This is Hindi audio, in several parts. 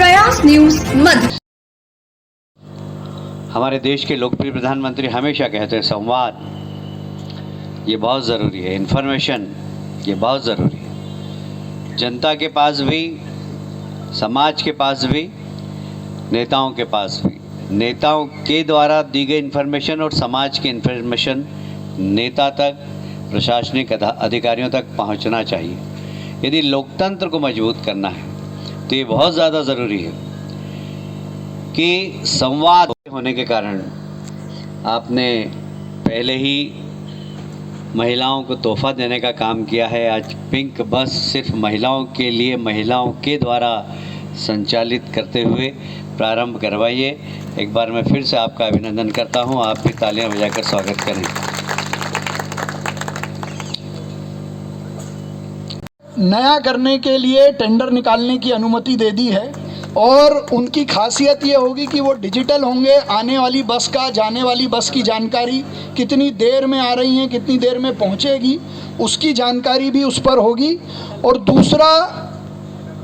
प्रयास न्यूज मध्य। हमारे देश के लोकप्रिय प्रधानमंत्री हमेशा कहते हैं संवाद ये बहुत ज़रूरी है, इन्फॉर्मेशन ये बहुत ज़रूरी है। जनता के पास भी, समाज के पास भी, नेताओं के पास भी। नेताओं के द्वारा दी गई इन्फॉर्मेशन और समाज की इन्फॉर्मेशन नेता तक, प्रशासनिक अधिकारियों तक पहुंचना चाहिए। यदि लोकतंत्र को मजबूत करना है तो ये बहुत ज़्यादा ज़रूरी है कि संवाद होने के कारण आपने पहले ही महिलाओं को तोहफा देने का काम किया है। आज पिंक बस सिर्फ महिलाओं के लिए, महिलाओं के द्वारा संचालित करते हुए प्रारंभ करवाइए। एक बार मैं फिर से आपका अभिनंदन करता हूं। आप भी तालियां बजाकर स्वागत करें। नया करने के लिए टेंडर निकालने की अनुमति दे दी है और उनकी खासियत ये होगी कि वो डिजिटल होंगे। आने वाली बस का, जाने वाली बस की जानकारी, कितनी देर में आ रही हैं, कितनी देर में पहुंचेगी, उसकी जानकारी भी उस पर होगी। और दूसरा,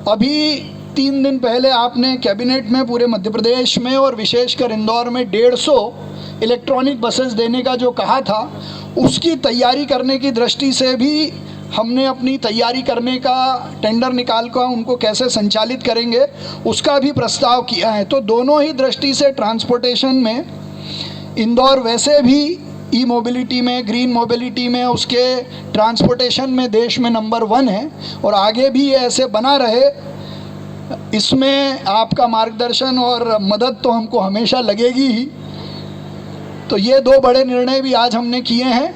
अभी 3 दिन पहले आपने कैबिनेट में पूरे मध्य प्रदेश में और विशेषकर इंदौर में 150 इलेक्ट्रॉनिक बसेस देने का जो कहा था, उसकी तैयारी करने की दृष्टि से भी हमने अपनी तैयारी करने का टेंडर निकाल कर उनको कैसे संचालित करेंगे उसका भी प्रस्ताव किया है। तो दोनों ही दृष्टि से ट्रांसपोर्टेशन में इंदौर वैसे भी ई मोबिलिटी में, ग्रीन मोबिलिटी में, उसके ट्रांसपोर्टेशन में देश में नंबर 1 है और आगे भी ये ऐसे बना रहे। इसमें आपका मार्गदर्शन और मदद तो हमको हमेशा लगेगी ही। तो ये 2 बड़े निर्णय भी आज हमने किए हैं।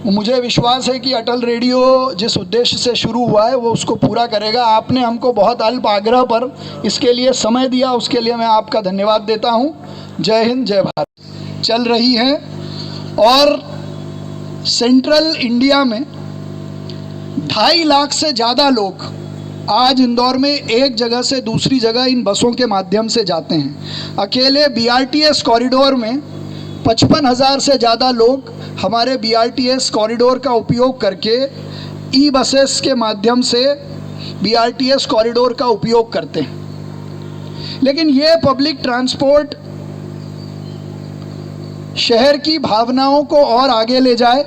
मुझे विश्वास है कि अटल रेडियो जिस उद्देश्य से शुरू हुआ है वो उसको पूरा करेगा। आपने हमको बहुत अल्प आग्रह पर इसके लिए समय दिया, उसके लिए मैं आपका धन्यवाद देता हूँ। जय हिंद, जय भारत। चल रही है और सेंट्रल इंडिया में 2.5 लाख से ज़्यादा लोग आज इंदौर में एक जगह से दूसरी जगह इन बसों के माध्यम से जाते हैं। अकेले BRTS कॉरिडोर में 55,000 से ज़्यादा लोग हमारे BRTS कॉरिडोर का उपयोग करके ई बसेस के माध्यम से BRTS कॉरिडोर का उपयोग करते हैं। लेकिन ये पब्लिक ट्रांसपोर्ट शहर की भावनाओं को और आगे ले जाए,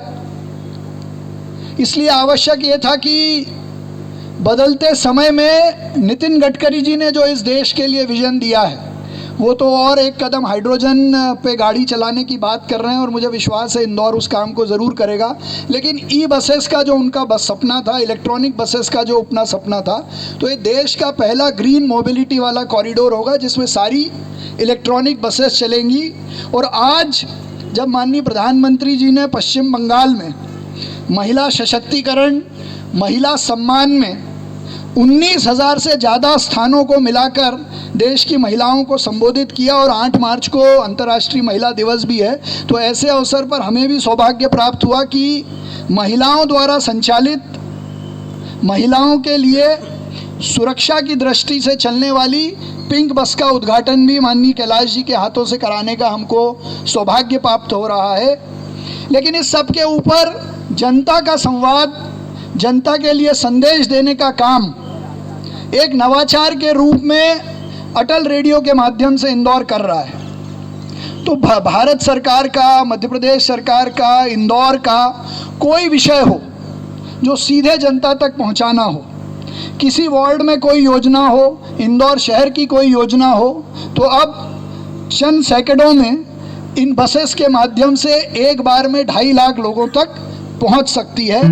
इसलिए आवश्यक ये था कि बदलते समय में नितिन गडकरी जी ने जो इस देश के लिए विजन दिया है वो तो और एक कदम हाइड्रोजन पे गाड़ी चलाने की बात कर रहे हैं और मुझे विश्वास है इंदौर उस काम को ज़रूर करेगा। लेकिन ई बसेस का जो उनका बस सपना था, इलेक्ट्रॉनिक बसेस का जो अपना सपना था, तो ये देश का पहला ग्रीन मोबिलिटी वाला कॉरिडोर होगा जिसमें सारी इलेक्ट्रॉनिक बसेस चलेंगी। और आज जब माननीय प्रधानमंत्री जी ने पश्चिम बंगाल में महिला सशक्तिकरण, महिला सम्मान में 19,000 से ज़्यादा स्थानों को मिलाकर देश की महिलाओं को संबोधित किया और 8 मार्च को अंतर्राष्ट्रीय महिला दिवस भी है, तो ऐसे अवसर पर हमें भी सौभाग्य प्राप्त हुआ कि महिलाओं द्वारा संचालित, महिलाओं के लिए सुरक्षा की दृष्टि से चलने वाली पिंक बस का उद्घाटन भी माननीय कैलाश जी के हाथों से कराने का हमको सौभाग्य प्राप्त हो रहा है। लेकिन इस सब के ऊपर जनता का संवाद, जनता के लिए संदेश देने का काम एक नवाचार के रूप में अटल रेडियो के माध्यम से इंदौर कर रहा है। तो भारत सरकार का, मध्य प्रदेश सरकार का, इंदौर का कोई विषय हो जो सीधे जनता तक पहुंचाना हो, किसी वार्ड में कोई योजना हो, इंदौर शहर की कोई योजना हो, तो अब चंद सेकंडों में इन बसेस के माध्यम से एक बार में 2.5 लाख लोगों तक पहुंच सकती है।